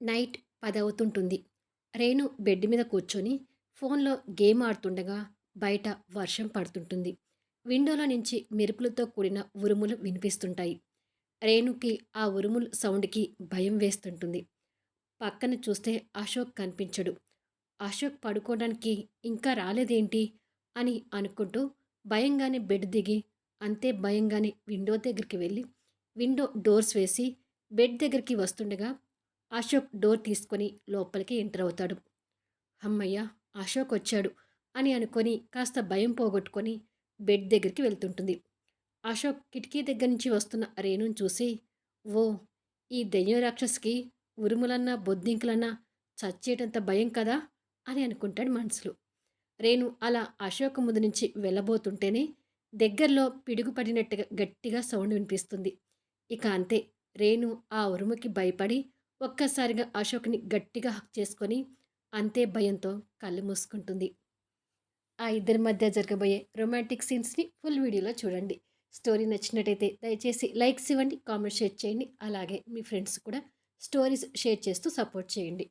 Night 10 అవుతుంటుంది. Renu bed మీద కూర్చొని ఫోన్‌లో గేమ్ ఆడుతుండగా బయట వర్షం పడుతుంటుంది. విండోలో నుంచి మెరుపులతో కూడిన ఉరుములు వినిపిస్తుంటాయి. రేణుకి ఆ ఉరుములు సౌండ్‌కి భయం వేస్తుంటుంది. పక్కన చూస్తే అశోక్ కనిపించడు. అశోక్ పడుకోవడానికి ఇంకా రాలేదేంటి అని అనుకుంటూ భయంగానే బెడ్ దిగి, అంతే భయంగానే విండో దగ్గరికి వెళ్ళి, విండో డోర్స్ వేసి బెడ్ దగ్గరికి వస్తుండగా అశోక్ డోర్ తీసుకొని లోపలికి ఎంటర్ అవుతాడు. హమ్మయ్య! అశోక్ వచ్చాడు అని అనుకొని కాస్త భయం పోగొట్టుకొని బెడ్ దగ్గరికి వెళ్తుంటుంది. అశోక్ కిటికీ దగ్గర నుంచి వస్తున్న రేణుని చూసి, ఓ, ఈ దెయ్యం రాక్షసికి ఉరుములన్నా బొద్దింకలన్నా చచ్చేటంత భయం కదా అని అనుకుంటాడు మనసులో. రేణు అలా అశోక్ ముందు నుంచి వెళ్ళబోతుంటేనే దగ్గరలో పిడుగు పడినట్టుగా గట్టిగా సౌండ్ వినిపిస్తుంది. ఇక అంతే, రేణు ఆ ఉరుముకి భయపడి ఒక్కసారిగా అశోక్‌ని గట్టిగా హగ్ చేసుకొని అంతే భయంతో కళ్ళు మూసుకుంటుంది. ఆ ఇద్దరి మధ్య జరగబోయే రొమాంటిక్ సీన్స్‌ని ఫుల్ వీడియోలో చూడండి. స్టోరీ నచ్చినట్టయితే దయచేసి లైక్స్ ఇవ్వండి, కామెంట్ షేర్ చేయండి. అలాగే మీ ఫ్రెండ్స్ కూడా స్టోరీస్ షేర్ చేస్తూ సపోర్ట్ చేయండి.